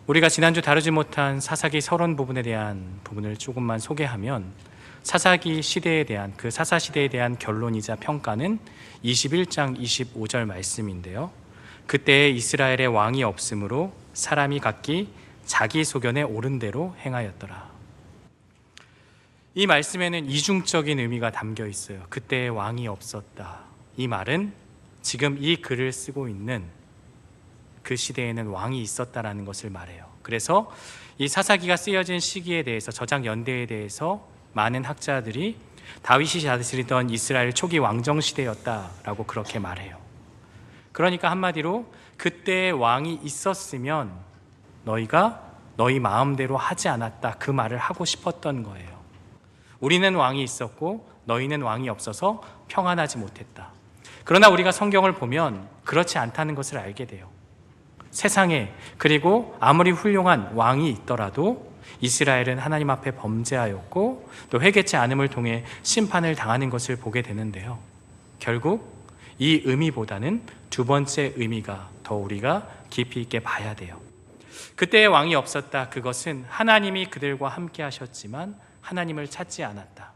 우리가 지난주 다루지 못한 사사기 서론 부분에 대한 부분을 조금만 소개하면, 사사기 시대에 대한, 그 사사 시대에 대한 결론이자 평가는 21장 25절 말씀인데요, 그때 이스라엘의 왕이 없으므로 사람이 각기 자기 소견에 옳은 대로 행하였더라. 이 말씀에는 이중적인 의미가 담겨 있어요. 그때 왕이 없었다. 이 말은 지금 이 글을 쓰고 있는 그 시대에는 왕이 있었다라는 것을 말해요. 그래서 이 사사기가 쓰여진 시기에 대해서, 저작 연대에 대해서 많은 학자들이 다윗이 다스리던 이스라엘 초기 왕정 시대였다라고 그렇게 말해요. 그러니까 한마디로 그때 왕이 있었으면 너희가 너희 마음대로 하지 않았다, 그 말을 하고 싶었던 거예요. 우리는 왕이 있었고 너희는 왕이 없어서 평안하지 못했다. 그러나 우리가 성경을 보면 그렇지 않다는 것을 알게 돼요. 세상에, 그리고 아무리 훌륭한 왕이 있더라도 이스라엘은 하나님 앞에 범죄하였고 또 회개치 않음을 통해 심판을 당하는 것을 보게 되는데요, 결국 이 의미보다는 두 번째 의미가 더 우리가 깊이 있게 봐야 돼요. 그때의 왕이 없었다, 그것은 하나님이 그들과 함께 하셨지만 하나님을 찾지 않았다.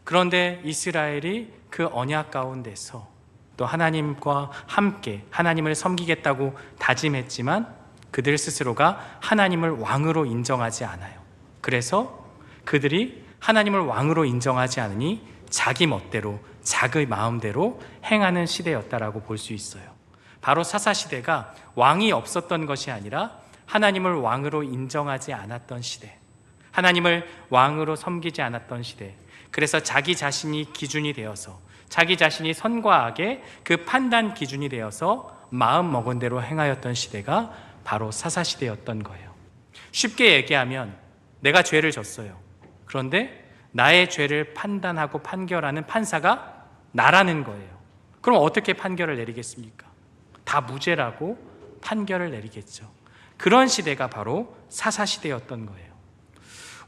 그런데 이스라엘이 그 언약 가운데서 또 하나님과 함께 하나님을 섬기겠다고 다짐했지만 그들 스스로가 하나님을 왕으로 인정하지 않아요. 그래서 그들이 하나님을 왕으로 인정하지 않으니 자기 멋대로, 자기 마음대로 행하는 시대였다라고 볼 수 있어요. 바로 사사시대가 왕이 없었던 것이 아니라 하나님을 왕으로 인정하지 않았던 시대, 하나님을 왕으로 섬기지 않았던 시대, 그래서 자기 자신이 기준이 되어서, 자기 자신이 선과 악의 그 판단 기준이 되어서 마음 먹은 대로 행하였던 시대가 바로 사사시대였던 거예요. 쉽게 얘기하면 내가 죄를 졌어요. 그런데 나의 죄를 판단하고 판결하는 판사가 나라는 거예요. 그럼 어떻게 판결을 내리겠습니까? 다 무죄라고 판결을 내리겠죠. 그런 시대가 바로 사사시대였던 거예요.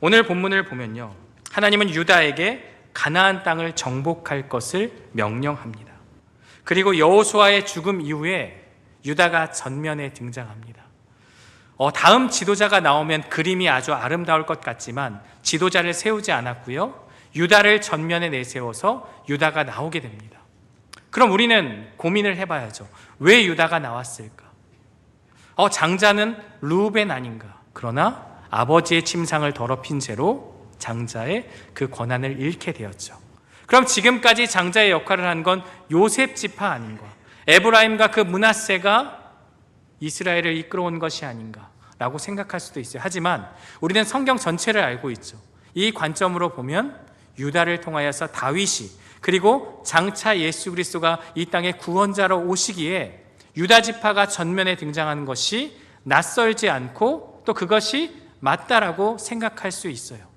오늘 본문을 보면요, 하나님은 유다에게 가나안 땅을 정복할 것을 명령합니다. 그리고 여호수아의 죽음 이후에 유다가 전면에 등장합니다. 다음 지도자가 나오면 그림이 아주 아름다울 것 같지만 지도자를 세우지 않았고요, 유다를 전면에 내세워서 유다가 나오게 됩니다. 그럼 우리는 고민을 해봐야죠. 왜 유다가 나왔을까? 장자는 르우벤 아닌가? 그러나 아버지의 침상을 더럽힌 채로 장자의 그 권한을 잃게 되었죠. 그럼 지금까지 장자의 역할을 한 건 요셉 지파 아닌가? 에브라임과 그 므낫세가 이스라엘을 이끌어온 것이 아닌가라고 생각할 수도 있어요. 하지만 우리는 성경 전체를 알고 있죠. 이 관점으로 보면 유다를 통하여서 다윗이, 그리고 장차 예수 그리스도가 이 땅에 구원자로 오시기에 유다 지파가 전면에 등장하는 것이 낯설지 않고 또 그것이 맞다라고 생각할 수 있어요.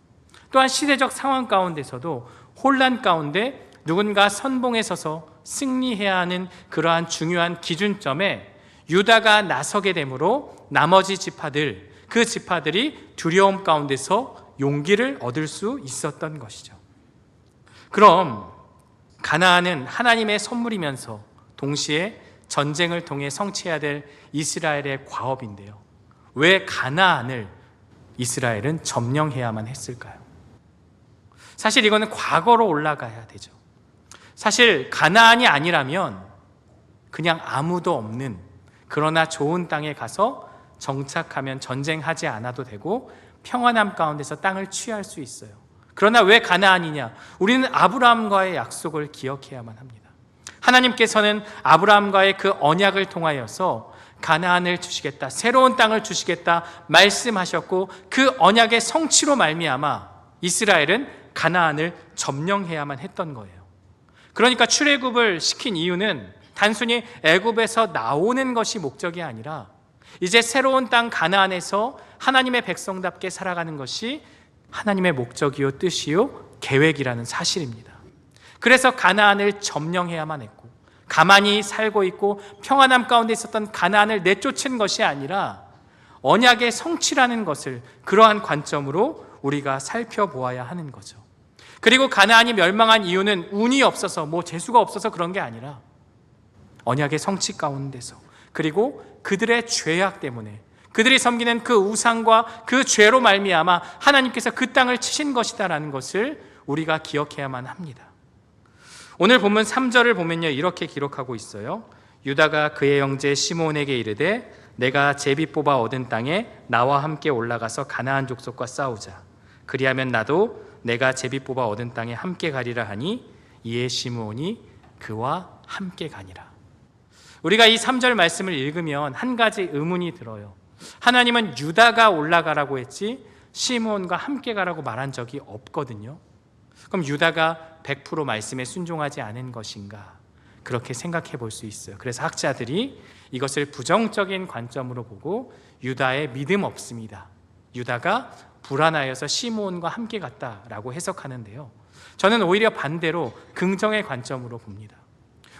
또한 시대적 상황 가운데서도 혼란 가운데 누군가 선봉에 서서 승리해야 하는 그러한 중요한 기준점에 유다가 나서게 되므로 나머지 지파들, 그 지파들이 두려움 가운데서 용기를 얻을 수 있었던 것이죠. 그럼 가나안은 하나님의 선물이면서 동시에 전쟁을 통해 성취해야 될 이스라엘의 과업인데요, 왜 가나안을 이스라엘은 점령해야만 했을까요? 사실 이거는 과거로 올라가야 되죠. 사실 가나안이 아니라면 그냥 아무도 없는, 그러나 좋은 땅에 가서 정착하면 전쟁하지 않아도 되고 평안함 가운데서 땅을 취할 수 있어요. 그러나 왜 가나안이냐? 우리는 아브라함과의 약속을 기억해야만 합니다. 하나님께서는 아브라함과의 그 언약을 통하여서 가나안을 주시겠다, 새로운 땅을 주시겠다 말씀하셨고, 그 언약의 성취로 말미암아 이스라엘은 가나안을 점령해야만 했던 거예요. 그러니까 출애굽을 시킨 이유는 단순히 애굽에서 나오는 것이 목적이 아니라 이제 새로운 땅 가나안에서 하나님의 백성답게 살아가는 것이 하나님의 목적이요 뜻이요 계획이라는 사실입니다. 그래서 가나안을 점령해야만 했고, 가만히 살고 있고 평안함 가운데 있었던 가나안을 내쫓은 것이 아니라 언약의 성취라는 것을, 그러한 관점으로 우리가 살펴보아야 하는 거죠. 그리고 가나안이 멸망한 이유는 운이 없어서, 재수가 없어서 그런 게 아니라 언약의 성취 가운데서, 그리고 그들의 죄악 때문에, 그들이 섬기는 그 우상과 그 죄로 말미암아 하나님께서 그 땅을 치신 것이다라는 것을 우리가 기억해야만 합니다. 오늘 본문 3절을 보면요, 이렇게 기록하고 있어요. 유다가 그의 형제 시므온에게 이르되 내가 제비 뽑아 얻은 땅에 나와 함께 올라가서 가나안 족속과 싸우자. 그리하면 나도 내가 제비 뽑아 얻은 땅에 함께 가리라 하니 이에 시므온이 그와 함께 가니라. 우리가 이 3절 말씀을 읽으면 한 가지 의문이 들어요. 하나님은 유다가 올라가라고 했지 시므온과 함께 가라고 말한 적이 없거든요. 그럼 유다가 100% 말씀에 순종하지 않은 것인가? 그렇게 생각해 볼 수 있어요. 그래서 학자들이 이것을 부정적인 관점으로 보고 유다의 믿음 없습니다, 유다가 불안하여서 시므온과 함께 갔다라고 해석하는데요, 저는 오히려 반대로 긍정의 관점으로 봅니다.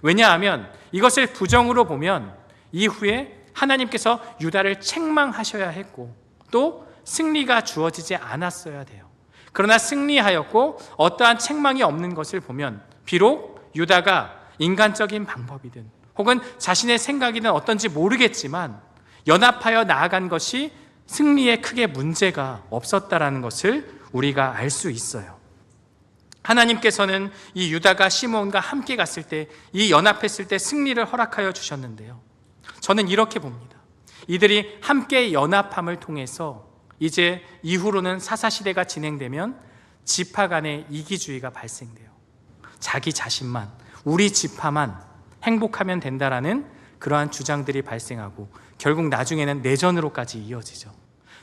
왜냐하면 이것을 부정으로 보면 이후에 하나님께서 유다를 책망하셔야 했고 또 승리가 주어지지 않았어야 돼요. 그러나 승리하였고 어떠한 책망이 없는 것을 보면 비록 유다가 인간적인 방법이든 혹은 자신의 생각이든 어떤지 모르겠지만 연합하여 나아간 것이 승리에 크게 문제가 없었다라는 것을 우리가 알 수 있어요. 하나님께서는 이 유다가 시므온과 함께 갔을 때, 이 연합했을 때 승리를 허락하여 주셨는데요, 저는 이렇게 봅니다. 이들이 함께 연합함을 통해서 이제 이후로는 사사시대가 진행되면 지파 간의 이기주의가 발생돼요. 자기 자신만, 우리 지파만 행복하면 된다라는 그러한 주장들이 발생하고 결국 나중에는 내전으로까지 이어지죠.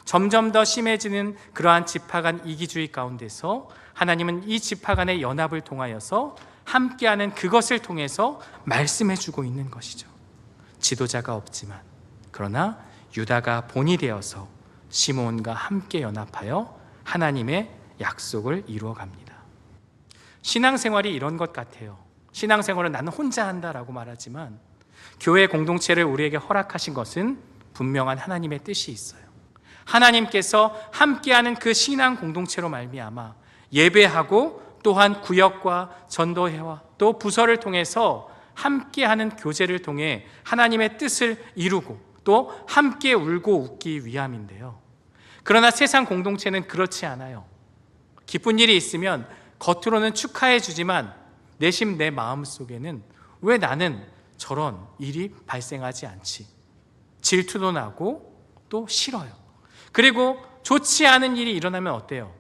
점점 더 심해지는 그러한 지파 간 이기주의 가운데서 하나님은 이 지파 간의 연합을 통하여서 함께하는 그것을 통해서 말씀해주고 있는 것이죠. 지도자가 없지만 그러나 유다가 본이 되어서 시므온과 함께 연합하여 하나님의 약속을 이루어갑니다. 신앙생활이 이런 것 같아요. 신앙생활은 나는 혼자 한다라고 말하지만 교회 공동체를 우리에게 허락하신 것은 분명한 하나님의 뜻이 있어요. 하나님께서 함께하는 그 신앙 공동체로 말미암아 예배하고 또한 구역과 전도회와 또 부서를 통해서 함께하는 교제를 통해 하나님의 뜻을 이루고 또 함께 울고 웃기 위함인데요, 그러나 세상 공동체는 그렇지 않아요. 기쁜 일이 있으면 겉으로는 축하해 주지만 내심 내 마음 속에는 왜 나는 저런 일이 발생하지 않지? 질투도 나고 또 싫어요. 그리고 좋지 않은 일이 일어나면 어때요?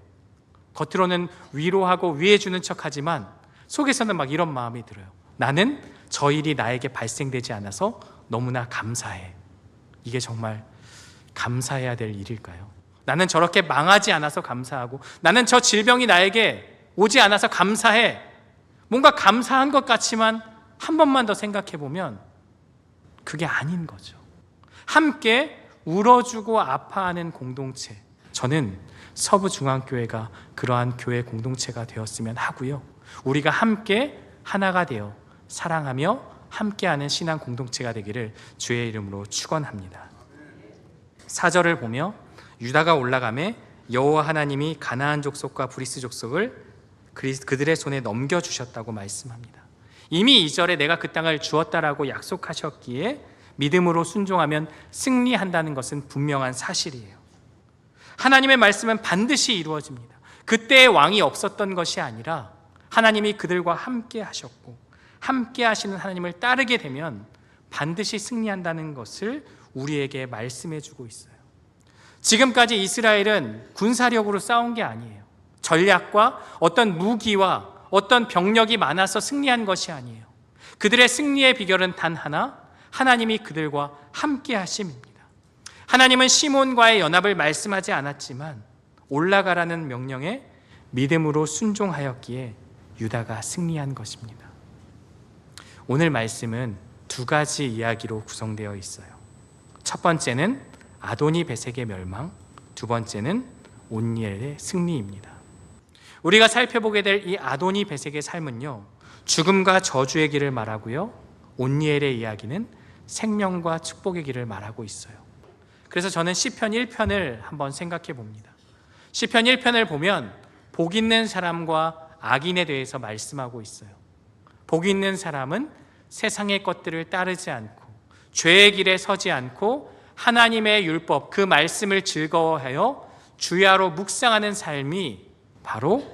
겉으로는 위로하고 위해주는 척하지만 속에서는 막 이런 마음이 들어요. 나는 저 일이 나에게 발생되지 않아서 너무나 감사해. 이게 정말 감사해야 될 일일까요? 나는 저렇게 망하지 않아서 감사하고 나는 저 질병이 나에게 오지 않아서 감사해. 뭔가 감사한 것 같지만 한 번만 더 생각해 보면 그게 아닌 거죠. 함께 울어주고 아파하는 공동체, 저는 서부중앙교회가 그러한 교회 공동체가 되었으면 하고요, 우리가 함께 하나가 되어 사랑하며 함께하는 신앙 공동체가 되기를 주의 이름으로 축원합니다. 4절을 보며 유다가 올라가매 여호와 하나님이 가나안 족속과 브리스 족속을 그들의 손에 넘겨주셨다고 말씀합니다. 이미 2절에 내가 그 땅을 주었다라고 약속하셨기에 믿음으로 순종하면 승리한다는 것은 분명한 사실이에요. 하나님의 말씀은 반드시 이루어집니다. 그때의 왕이 없었던 것이 아니라 하나님이 그들과 함께 하셨고 함께 하시는 하나님을 따르게 되면 반드시 승리한다는 것을 우리에게 말씀해 주고 있어요. 지금까지 이스라엘은 군사력으로 싸운 게 아니에요. 전략과 어떤 무기와 어떤 병력이 많아서 승리한 것이 아니에요. 그들의 승리의 비결은 단 하나, 하나님이 그들과 함께 하심입니다. 하나님은 시몬과의 연합을 말씀하지 않았지만 올라가라는 명령에 믿음으로 순종하였기에 유다가 승리한 것입니다. 오늘 말씀은 두 가지 이야기로 구성되어 있어요. 첫 번째는 아도니 베색의 멸망, 두 번째는 온니엘의 승리입니다. 우리가 살펴보게 될 이 아도니 베색의 삶은요, 죽음과 저주의 길을 말하고요, 온니엘의 이야기는 생명과 축복의 길을 말하고 있어요. 그래서 저는 시편 1편을 한번 생각해 봅니다. 시편 1편을 보면 복 있는 사람과 악인에 대해서 말씀하고 있어요. 복 있는 사람은 세상의 것들을 따르지 않고 죄의 길에 서지 않고 하나님의 율법, 그 말씀을 즐거워하여 주야로 묵상하는 삶이 바로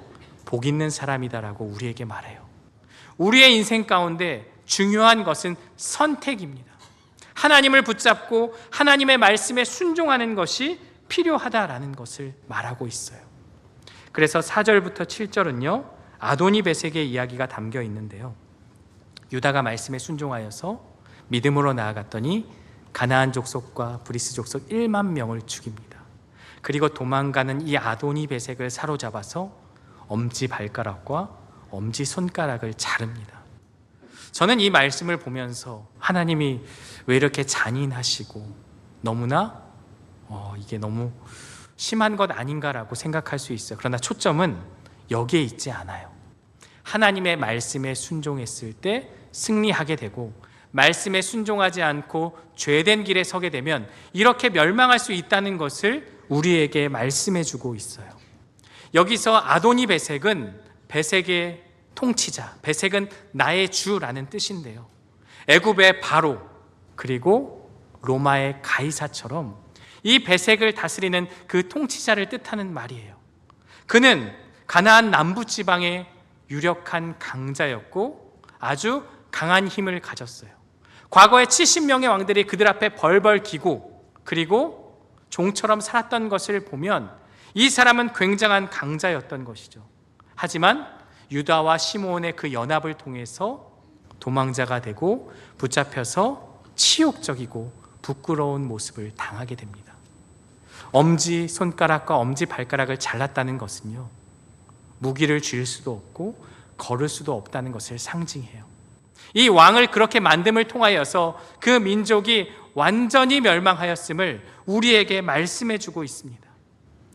복 있는 사람이다라고 우리에게 말해요. 우리의 인생 가운데 중요한 것은 선택입니다. 하나님을 붙잡고 하나님의 말씀에 순종하는 것이 필요하다라는 것을 말하고 있어요. 그래서 4절부터 7절은요, 아도니베섹의 이야기가 담겨 있는데요, 유다가 말씀에 순종하여서 믿음으로 나아갔더니 가나안 족속과 브리스 족속 1만 명을 죽입니다. 그리고 도망가는 이 아도니베섹을 사로잡아서 엄지발가락과 엄지손가락을 자릅니다. 저는 이 말씀을 보면서 하나님이 왜 이렇게 잔인하시고 너무나 이게 너무 심한 것 아닌가라고 생각할 수 있어요. 그러나 초점은 여기에 있지 않아요. 하나님의 말씀에 순종했을 때 승리하게 되고, 말씀에 순종하지 않고 죄된 길에 서게 되면 이렇게 멸망할 수 있다는 것을 우리에게 말씀해 주고 있어요. 여기서 아도니베섹은 베섹의 통치자, 베섹은 나의 주라는 뜻인데요, 애굽의 바로 그리고 로마의 가이사처럼 이 베섹을 다스리는 그 통치자를 뜻하는 말이에요. 그는 가나안 남부지방의 유력한 강자였고 아주 강한 힘을 가졌어요. 과거에 70명의 왕들이 그들 앞에 벌벌 기고 그리고 종처럼 살았던 것을 보면 이 사람은 굉장한 강자였던 것이죠. 하지만 유다와 시므온의 그 연합을 통해서 도망자가 되고 붙잡혀서 치욕적이고 부끄러운 모습을 당하게 됩니다. 엄지 손가락과 엄지 발가락을 잘랐다는 것은요, 무기를 쥘 수도 없고 걸을 수도 없다는 것을 상징해요. 이 왕을 그렇게 만듦을 통하여서 그 민족이 완전히 멸망하였음을 우리에게 말씀해 주고 있습니다.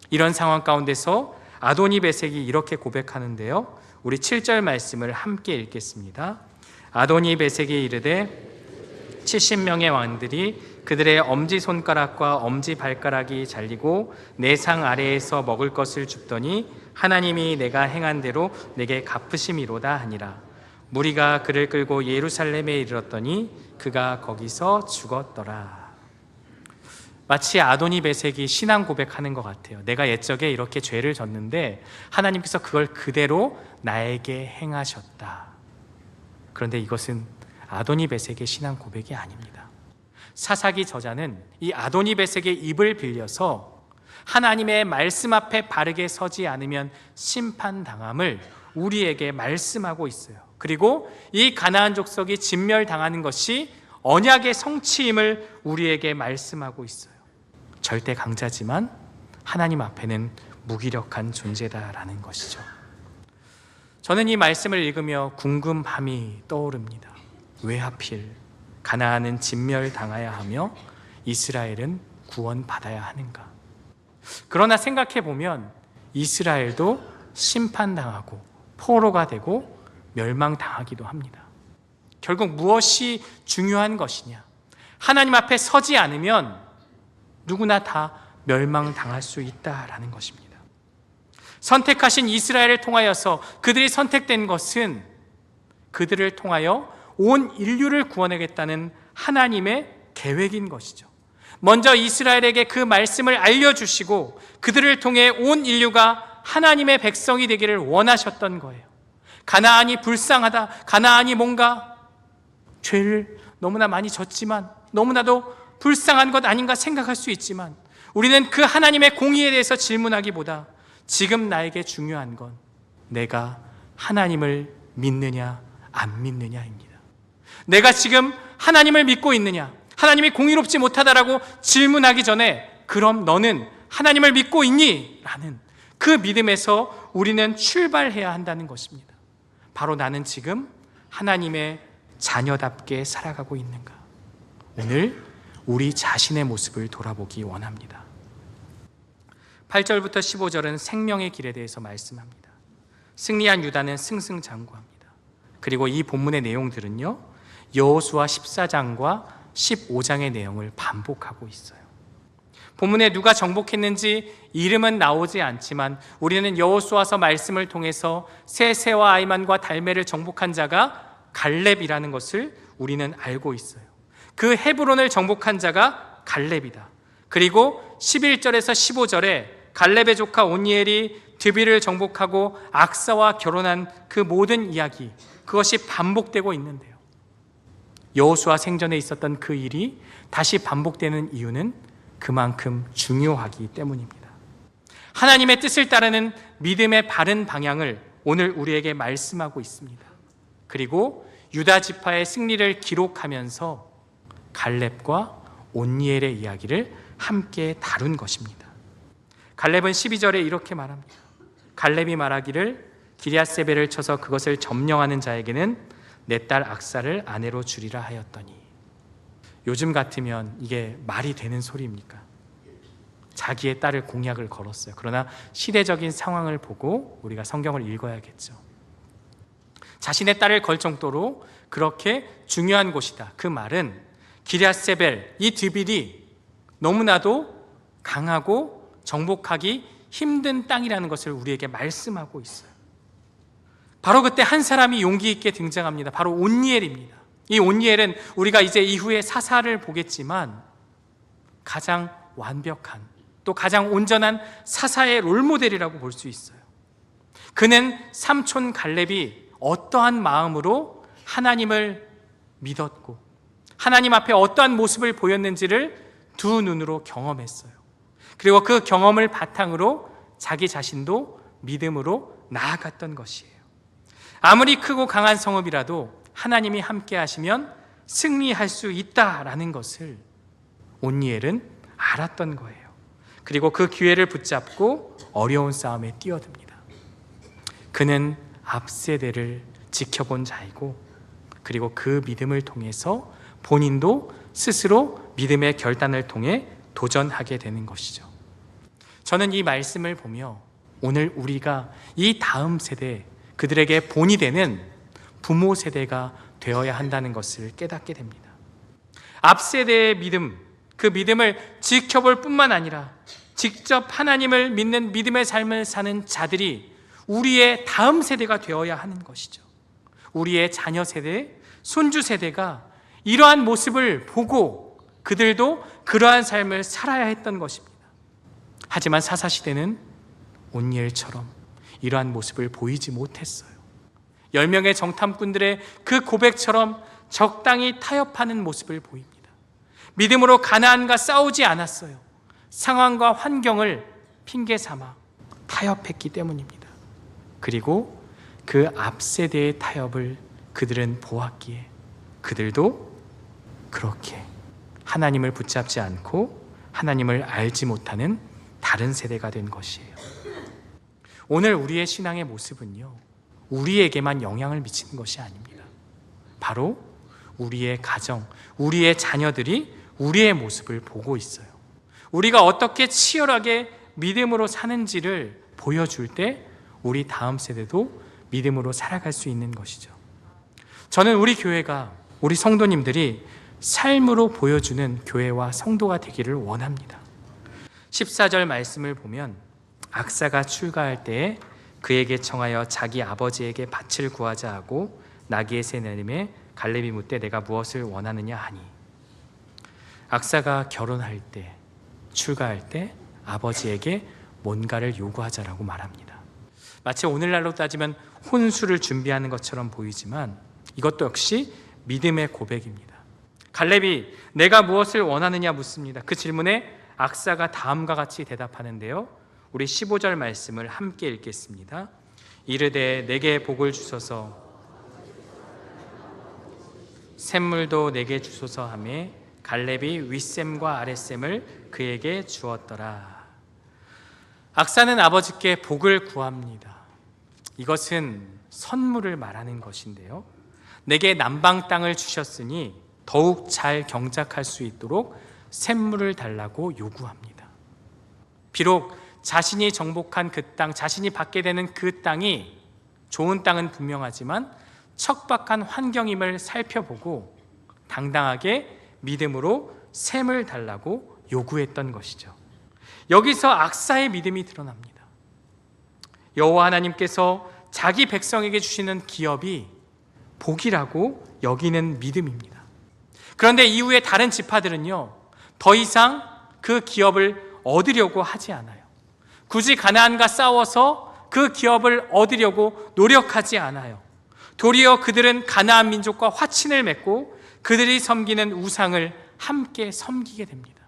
이런 상황 가운데서 아도니베섹이 이렇게 고백하는데요, 우리 7절 말씀을 함께 읽겠습니다. 아도니베섹이 이르되 70명의 왕들이 그들의 엄지손가락과 엄지발가락이 잘리고 내 상 아래에서 먹을 것을 줍더니 하나님이 내가 행한 대로 내게 갚으심이로다 하니라. 무리가 그를 끌고 예루살렘에 이르렀더니 그가 거기서 죽었더라. 마치 아도니베섹이 신앙 고백하는 것 같아요. 내가 옛적에 이렇게 죄를 졌는데 하나님께서 그걸 그대로 나에게 행하셨다. 그런데 이것은 아도니베섹의 신앙 고백이 아닙니다. 사사기 저자는 이 아도니베섹의 입을 빌려서 하나님의 말씀 앞에 바르게 서지 않으면 심판당함을 우리에게 말씀하고 있어요. 그리고 이 가나안 족속이 진멸당하는 것이 언약의 성취임을 우리에게 말씀하고 있어요. 절대 강자지만 하나님 앞에는 무기력한 존재다라는 것이죠. 저는 이 말씀을 읽으며 궁금함이 떠오릅니다. 왜 하필 가나안은 진멸당해야 하며 이스라엘은 구원받아야 하는가? 그러나 생각해 보면 이스라엘도 심판당하고 포로가 되고 멸망당하기도 합니다. 결국 무엇이 중요한 것이냐? 하나님 앞에 서지 않으면 누구나 다 멸망당할 수 있다라는 것입니다. 선택하신 이스라엘을 통하여서 그들이 선택된 것은 그들을 통하여 온 인류를 구원하겠다는 하나님의 계획인 것이죠. 먼저 이스라엘에게 그 말씀을 알려주시고 그들을 통해 온 인류가 하나님의 백성이 되기를 원하셨던 거예요. 가나안이 불쌍하다, 가나안이 뭔가 죄를 너무나 많이 졌지만 너무나도 불쌍한 것 아닌가 생각할 수 있지만 우리는 그 하나님의 공의에 대해서 질문하기보다 지금 나에게 중요한 건 내가 하나님을 믿느냐 안 믿느냐입니다. 내가 지금 하나님을 믿고 있느냐, 하나님이 공의롭지 못하다라고 질문하기 전에 그럼 너는 하나님을 믿고 있니? 라는 그 믿음에서 우리는 출발해야 한다는 것입니다. 바로 나는 지금 하나님의 자녀답게 살아가고 있는가? 오늘 우리 자신의 모습을 돌아보기 원합니다. 8절부터 15절은 생명의 길에 대해서 말씀합니다. 승리한 유다는 승승장구합니다. 그리고 이 본문의 내용들은요, 여호수아 14장과 15장의 내용을 반복하고 있어요. 본문에 누가 정복했는지 이름은 나오지 않지만 우리는 여호수아서 말씀을 통해서 세세와 아이만과 달메를 정복한 자가 갈렙이라는 것을 우리는 알고 있어요. 그 헤브론을 정복한 자가 갈렙이다. 그리고 11절에서 15절에 갈렙의 조카 온니엘이 드빌을 정복하고 악사와 결혼한 그 모든 이야기, 그것이 반복되고 있는데요. 여호수아 생전에 있었던 그 일이 다시 반복되는 이유는 그만큼 중요하기 때문입니다. 하나님의 뜻을 따르는 믿음의 바른 방향을 오늘 우리에게 말씀하고 있습니다. 그리고 유다 지파의 승리를 기록하면서 갈렙과 온니엘의 이야기를 함께 다룬 것입니다. 갈렙은 12절에 이렇게 말합니다. 갈렙이 말하기를 기럇세벨을 쳐서 그것을 점령하는 자에게는 내 딸 악사를 아내로 주리라 하였더니. 요즘 같으면 이게 말이 되는 소리입니까? 자기의 딸을 공약을 걸었어요. 그러나 시대적인 상황을 보고 우리가 성경을 읽어야겠죠. 자신의 딸을 걸 정도로 그렇게 중요한 곳이다. 그 말은 기럇세벨, 이 드빌이 너무나도 강하고 정복하기 힘든 땅이라는 것을 우리에게 말씀하고 있어요. 바로 그때 한 사람이 용기 있게 등장합니다. 바로 온니엘입니다. 이 온니엘은 우리가 이제 이후에 사사를 보겠지만 가장 완벽한, 또 가장 온전한 사사의 롤모델이라고 볼 수 있어요. 그는 삼촌 갈렙이 어떠한 마음으로 하나님을 믿었고 하나님 앞에 어떠한 모습을 보였는지를 두 눈으로 경험했어요. 그리고 그 경험을 바탕으로 자기 자신도 믿음으로 나아갔던 것이에요. 아무리 크고 강한 성읍이라도 하나님이 함께 하시면 승리할 수 있다라는 것을 온니엘은 알았던 거예요. 그리고 그 기회를 붙잡고 어려운 싸움에 뛰어듭니다. 그는 앞세대를 지켜본 자이고, 그리고 그 믿음을 통해서 본인도 스스로 믿음의 결단을 통해 도전하게 되는 것이죠. 저는 이 말씀을 보며 오늘 우리가 이 다음 세대, 그들에게 본이 되는 부모 세대가 되어야 한다는 것을 깨닫게 됩니다. 앞세대의 믿음, 그 믿음을 지켜볼 뿐만 아니라 직접 하나님을 믿는 믿음의 삶을 사는 자들이 우리의 다음 세대가 되어야 하는 것이죠. 우리의 자녀 세대, 손주 세대가 이러한 모습을 보고 그들도 그러한 삶을 살아야 했던 것입니다. 하지만 사사시대는 온니엘처럼 이러한 모습을 보이지 못했어요. 10명의 정탐꾼들의 그 고백처럼 적당히 타협하는 모습을 보입니다. 믿음으로 가나안과 싸우지 않았어요. 상황과 환경을 핑계 삼아 타협했기 때문입니다. 그리고 그 앞세대의 타협을 그들은 보았기에 그들도 그렇게 하나님을 붙잡지 않고 하나님을 알지 못하는 다른 세대가 된 것이에요. 오늘 우리의 신앙의 모습은요, 우리에게만 영향을 미치는 것이 아닙니다. 바로 우리의 가정, 우리의 자녀들이 우리의 모습을 보고 있어요. 우리가 어떻게 치열하게 믿음으로 사는지를 보여줄 때 우리 다음 세대도 믿음으로 살아갈 수 있는 것이죠. 저는 우리 교회가, 우리 성도님들이 삶으로 보여주는 교회와 성도가 되기를 원합니다. 14절 말씀을 보면 악사가 출가할 때에 그에게 청하여 자기 아버지에게 밭을 구하자 하고 나귀의 내림에 갈렙이 묻되 내가 무엇을 원하느냐 하니, 악사가 결혼할 때, 출가할 때 아버지에게 뭔가를 요구하자라고 말합니다. 마치 오늘날로 따지면 혼수를 준비하는 것처럼 보이지만 이것도 역시 믿음의 고백입니다. 갈렙이 내가 무엇을 원하느냐 묻습니다. 그 질문에 악사가 다음과 같이 대답하는데요, 우리 15절 말씀을 함께 읽겠습니다. 이르되 내게 복을 주소서, 샘물도 내게 주소서 하매 갈렙이 윗샘과 아랫샘을 그에게 주었더라. 악사는 아버지께 복을 구합니다. 이것은 선물을 말하는 것인데요, 내게 남방 땅을 주셨으니 더욱 잘 경작할 수 있도록 샘물을 달라고 요구합니다. 비록 자신이 정복한 그 땅, 자신이 받게 되는 그 땅이 좋은 땅은 분명하지만 척박한 환경임을 살펴보고 당당하게 믿음으로 샘을 달라고 요구했던 것이죠. 여기서 악사의 믿음이 드러납니다. 여호와 하나님께서 자기 백성에게 주시는 기업이 복이라고 여기는 믿음입니다. 그런데 이후에 다른 지파들은요, 더 이상 그 기업을 얻으려고 하지 않아요. 굳이 가나안과 싸워서 그 기업을 얻으려고 노력하지 않아요. 도리어 그들은 가나안 민족과 화친을 맺고 그들이 섬기는 우상을 함께 섬기게 됩니다.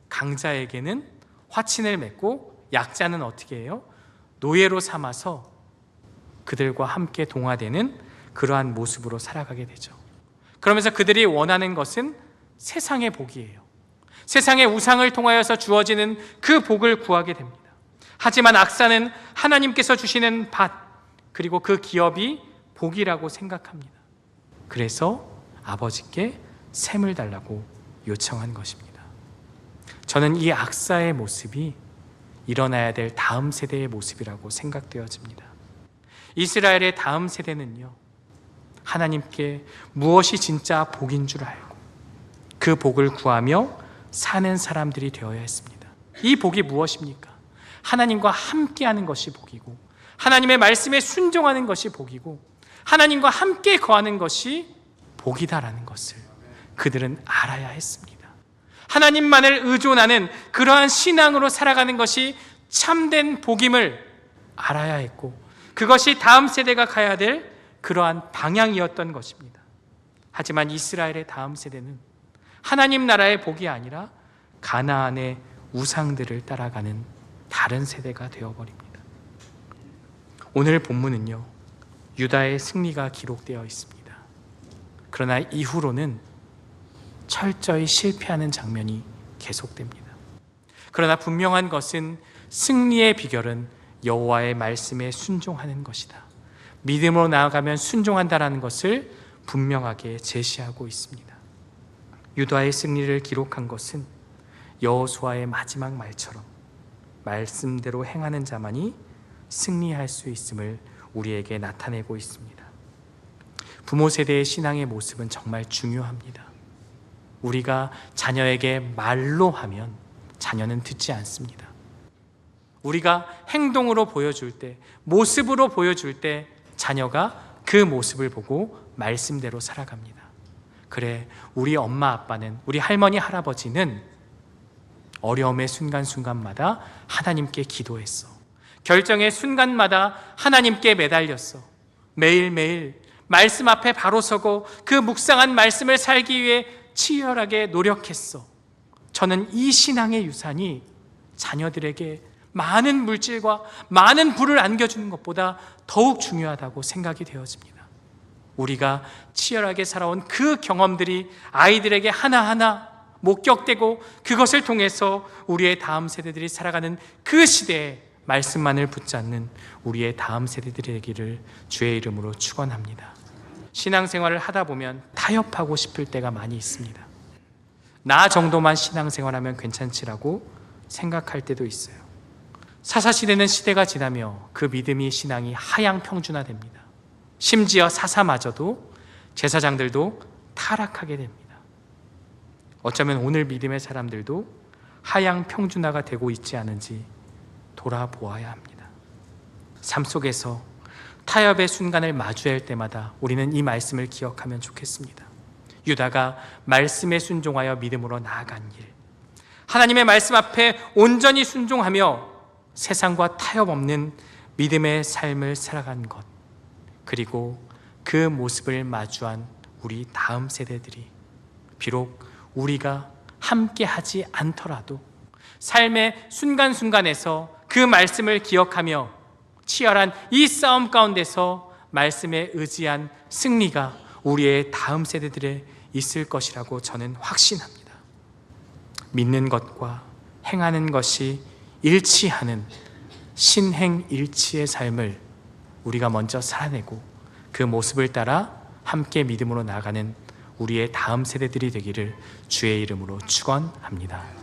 강자에게는 화친을 맺고 약자는 어떻게 해요? 노예로 삼아서 그들과 함께 동화되는 그러한 모습으로 살아가게 되죠. 그러면서 그들이 원하는 것은 세상의 복이에요. 세상의 우상을 통하여서 주어지는 그 복을 구하게 됩니다. 하지만 악사는 하나님께서 주시는 밭, 그리고 그 기업이 복이라고 생각합니다. 그래서 아버지께 셈을 달라고 요청한 것입니다. 저는 이 악사의 모습이 일어나야 될 다음 세대의 모습이라고 생각되어집니다. 이스라엘의 다음 세대는요, 하나님께 무엇이 진짜 복인 줄 알고 그 복을 구하며 사는 사람들이 되어야 했습니다. 이 복이 무엇입니까? 하나님과 함께하는 것이 복이고, 하나님의 말씀에 순종하는 것이 복이고, 하나님과 함께 거하는 것이 복이다라는 것을 그들은 알아야 했습니다. 하나님만을 의존하는 그러한 신앙으로 살아가는 것이 참된 복임을 알아야 했고, 그것이 다음 세대가 가야 될 그러한 방향이었던 것입니다. 하지만 이스라엘의 다음 세대는 하나님 나라의 복이 아니라 가나안의 우상들을 따라가는 다른 세대가 되어버립니다. 오늘 본문은요, 유다의 승리가 기록되어 있습니다. 그러나 이후로는 철저히 실패하는 장면이 계속됩니다. 그러나 분명한 것은 승리의 비결은 여호와의 말씀에 순종하는 것이다. 믿음으로 나아가면 순종한다라는 것을 분명하게 제시하고 있습니다. 유다의 승리를 기록한 것은 여호수아의 마지막 말처럼 말씀대로 행하는 자만이 승리할 수 있음을 우리에게 나타내고 있습니다. 부모 세대의 신앙의 모습은 정말 중요합니다. 우리가 자녀에게 말로 하면 자녀는 듣지 않습니다. 우리가 행동으로 보여줄 때, 모습으로 보여줄 때 자녀가 그 모습을 보고 말씀대로 살아갑니다. 그래, 우리 엄마 아빠는, 우리 할머니 할아버지는 어려움의 순간순간마다 하나님께 기도했어. 결정의 순간마다 하나님께 매달렸어. 매일매일 말씀 앞에 바로 서고 그 묵상한 말씀을 살기 위해 치열하게 노력했어. 저는 이 신앙의 유산이 자녀들에게 많은 물질과 많은 부를 안겨주는 것보다 더욱 중요하다고 생각이 되어집니다. 우리가 치열하게 살아온 그 경험들이 아이들에게 하나하나 목격되고, 그것을 통해서 우리의 다음 세대들이 살아가는 그 시대에 말씀만을 붙잡는 우리의 다음 세대들이 되기를 주의 이름으로 축원합니다. 신앙생활을 하다 보면 타협하고 싶을 때가 많이 있습니다. 나 정도만 신앙생활하면 괜찮지라고 생각할 때도 있어요. 사사시대는 시대가 지나며 그 믿음이, 신앙이 하향평준화됩니다. 심지어 사사마저도, 제사장들도 타락하게 됩니다. 어쩌면 오늘 믿음의 사람들도 하향평준화가 되고 있지 않은지 돌아보아야 합니다. 삶 속에서 타협의 순간을 마주할 때마다 우리는 이 말씀을 기억하면 좋겠습니다. 유다가 말씀에 순종하여 믿음으로 나아간 일, 하나님의 말씀 앞에 온전히 순종하며 세상과 타협 없는 믿음의 삶을 살아간 것, 그리고 그 모습을 마주한 우리 다음 세대들이 비록 우리가 함께 하지 않더라도 삶의 순간순간에서 그 말씀을 기억하며 치열한 이 싸움 가운데서 말씀에 의지한 승리가 우리의 다음 세대들에 있을 것이라고 저는 확신합니다. 믿는 것과 행하는 것이 일치하는 신행일치의 삶을 우리가 먼저 살아내고 그 모습을 따라 함께 믿음으로 나아가는 우리의 다음 세대들이 되기를 주의 이름으로 축원합니다.